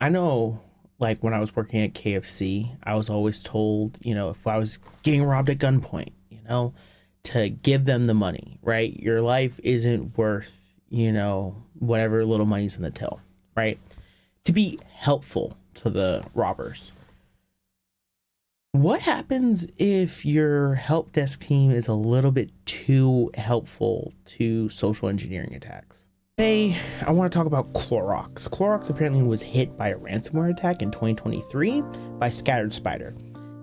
I know, like when I was working at KFC, I was always told, if I was getting robbed at gunpoint, to give them the money, right? Your life isn't worth, whatever little money's in the till, right? To be helpful to the robbers. What happens if your help desk team is a little bit too helpful to social engineering attacks? Today, I want to talk about Clorox. Clorox apparently was hit by a ransomware attack in 2023 by Scattered Spider.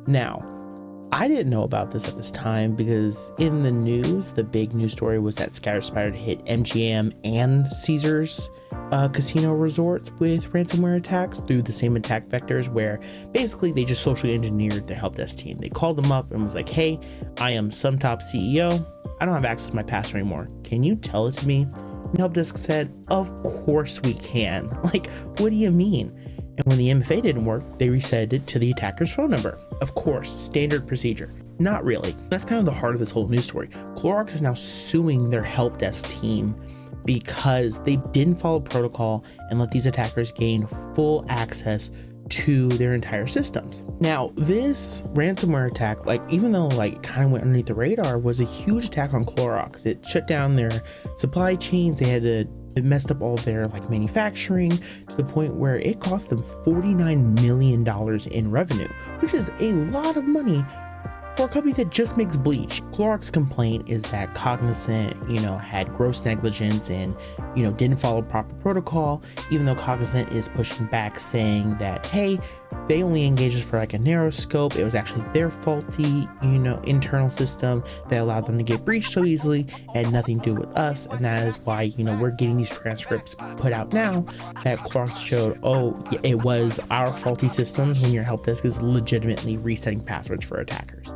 Now, I didn't know about this at this time because in the news, the big news story was that Scattered Spider hit MGM and Caesars casino resorts with ransomware attacks through the same attack vectors, where basically they just socially engineered the help desk team. They called them up and was like, hey, I am some top CEO. I don't have access to my password anymore. Can you tell it to me? And the help desk said, of course we can. Like, what do you mean? And when the MFA didn't work, they reset it to the attacker's phone number. Of course, standard procedure. Not really. That's kind of the heart of this whole news story. Clorox is now suing their help desk team because they didn't follow protocol and let these attackers gain full access to their entire systems. Now, this ransomware attack, even though it kind of went underneath the radar, was a huge attack on Clorox. It shut down their supply chains. It messed up all of their manufacturing to the point where it cost them $49 million in revenue, which is a lot of money for a company that just makes bleach. Clorox's complaint is that Cognizant, had gross negligence and, didn't follow proper protocol, even though Cognizant is pushing back saying that, hey, they only engaged us for a narrow scope. It was actually their faulty, internal system that allowed them to get breached so easily. It had nothing to do with us. And that is why, we're getting these transcripts put out now that Clorox showed, it was our faulty systems when your help desk is legitimately resetting passwords for attackers.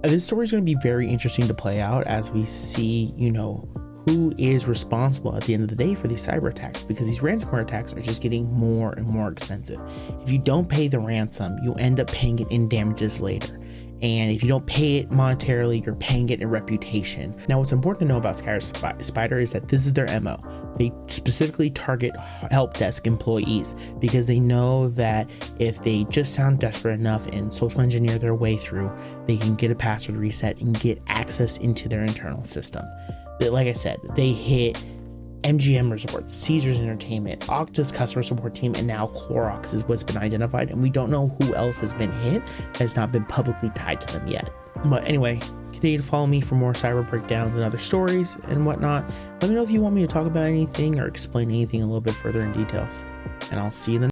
This story is going to be very interesting to play out as we see, who is responsible at the end of the day for these cyber attacks, because these ransomware attacks are just getting more and more expensive. If you don't pay the ransom, you end up paying it in damages later. And if you don't pay it monetarily, you're paying it in reputation. Now, what's important to know about Scattered Spider is that this is their MO. They specifically target help desk employees because they know that if they just sound desperate enough and social engineer their way through, they can get a password reset and get access into their internal system. Like I said, they hit MGM Resorts, Caesars Entertainment, Okta's customer support team, and now Clorox is what's been identified, and we don't know who else has been hit, has not been publicly tied to them yet. But anyway, continue to follow me for more cyber breakdowns and other stories and whatnot. Let me know if you want me to talk about anything or explain anything a little bit further in details, and I'll see you then.